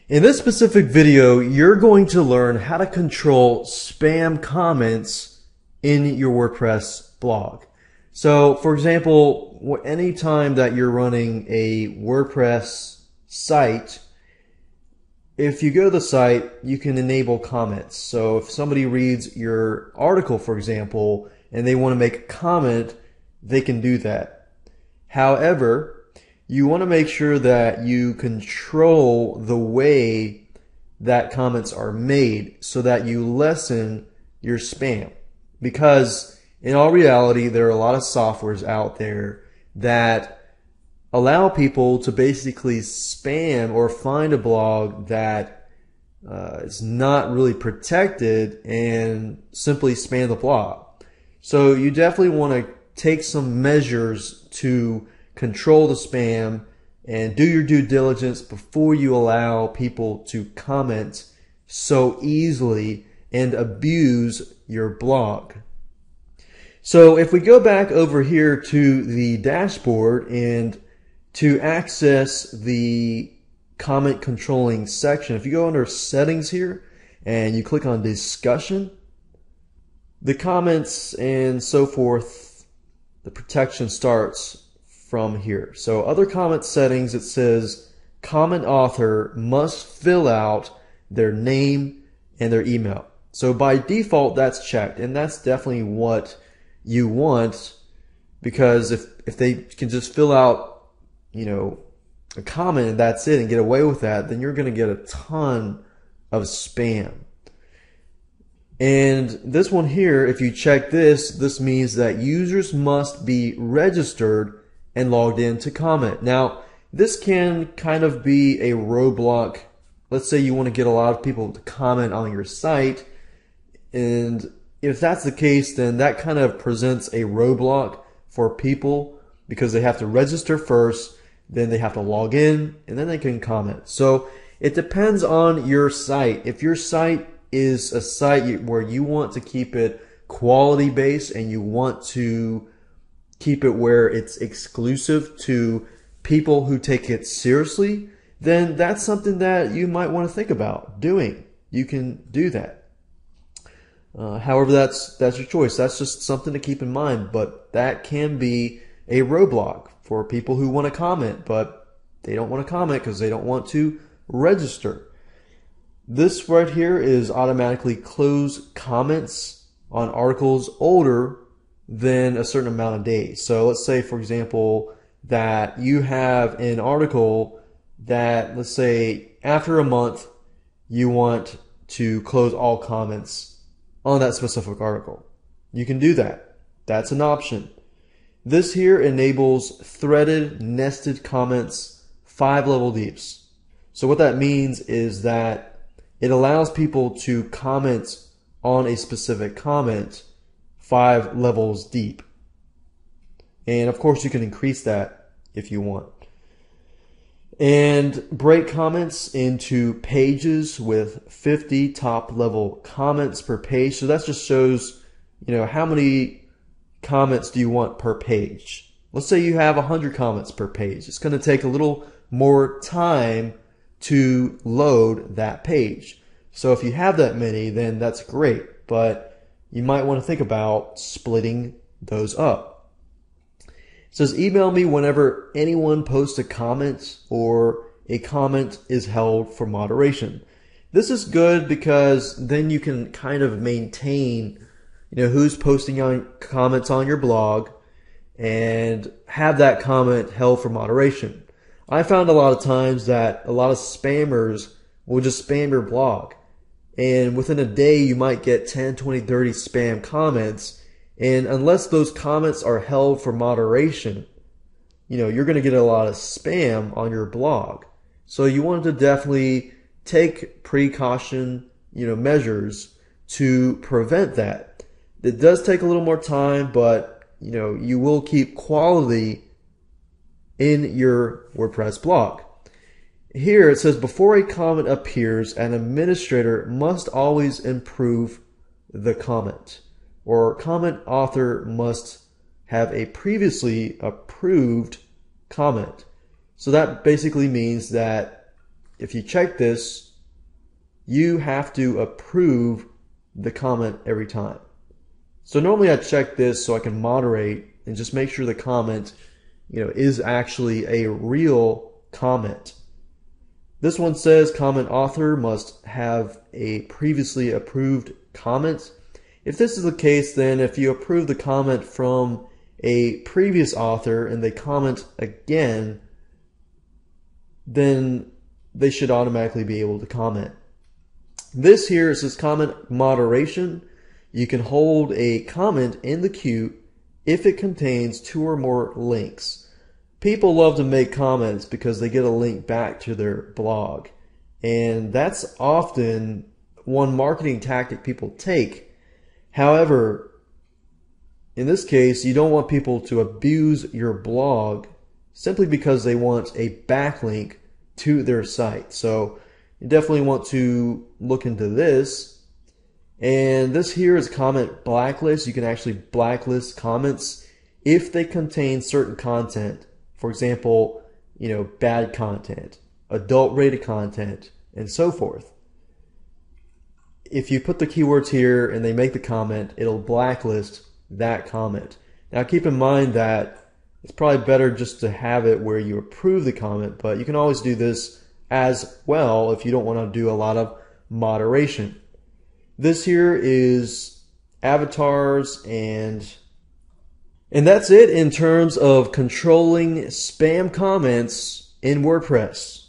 In this specific video, you're going to learn how to control spam comments in your WordPress blog. So, for example, anytime that you're running a WordPress site, if you go to the site, you can enable comments. So if somebody reads your article, for example, and they want to make a comment, they can do that. However, you want to make sure that you control the way that comments are made so that you lessen your spam. Because in all reality, there are a lot of softwares out there that allow people to basically spam or find a blog that is not really protected and simply spam the blog. So you definitely want to take some measures to control the spam and do your due diligence before you allow people to comment so easily and abuse your blog. So if we go back over here to the dashboard and to access the comment controlling section, if you go under settings here and you click on discussion, the comments and so forth, the protection starts from here. So other comment settings, it says comment author must fill out their name and their email. So by default that's checked, and that's definitely what you want, because if they can just fill out, a comment and that's it and get away with that, then you're going to get a ton of spam. And this one here, if you check this means that users must be registered and logged in to comment. Now, this can kind of be a roadblock. Let's say you want to get a lot of people to comment on your site, and if that's the case, then that kind of presents a roadblock for people because they have to register first, then they have to log in, and then they can comment. So it depends on your site. If your site is a site where you want to keep it quality based and you want to keep it where it's exclusive to people who take it seriously, then that's something that you might want to think about doing. You can do that. However, that's your choice. That's just something to keep in mind, but that can be a roadblock for people who want to comment, but they don't want to comment because they don't want to register. This right here is automatically close comments on articles older than a certain amount of days. So let's say, for example, that you have an article that, let's say, after a month, you want to close all comments on that specific article. You can do that. That's an option. This here enables threaded nested comments 5 level deeps. So what that means is that it allows people to comment on a specific comment 5 levels deep. And of course you can increase that if you want. And break comments into pages with 50 top level comments per page. So that just shows, how many comments do you want per page. Let's say you have 100 comments per page. It's going to take a little more time to load that page. So if you have that many, then that's great. But you might want to think about splitting those up. It says email me whenever anyone posts a comment or a comment is held for moderation. This is good because then you can kind of maintain, who's posting on comments on your blog and have that comment held for moderation. I found a lot of times that a lot of spammers will just spam your blog. And within a day, you might get 10, 20, 30 spam comments. And unless those comments are held for moderation, you're going to get a lot of spam on your blog. So you want to definitely take precaution, measures to prevent that. It does take a little more time, but, you will keep quality in your WordPress blog. Here it says, before a comment appears, an administrator must always improve the comment, or comment author must have a previously approved comment. So that basically means that if you check this, you have to approve the comment every time. So normally I check this so I can moderate and just make sure the comment, is actually a real comment. This one says comment author must have a previously approved comment. If this is the case, then if you approve the comment from a previous author and they comment again, then they should automatically be able to comment. This here is this comment moderation. You can hold a comment in the queue if it contains 2 or more links. People love to make comments because they get a link back to their blog. And that's often one marketing tactic people take. However, in this case, you don't want people to abuse your blog simply because they want a backlink to their site. So you definitely want to look into this. And this here is comment blacklist. You can actually blacklist comments if they contain certain content. For example, bad content, adult rated content, and so forth. If you put the keywords here and they make the comment, it'll blacklist that comment. Now keep in mind that it's probably better just to have it where you approve the comment, but you can always do this as well if you don't want to do a lot of moderation. This here is avatars, and that's it in terms of controlling spam comments in WordPress.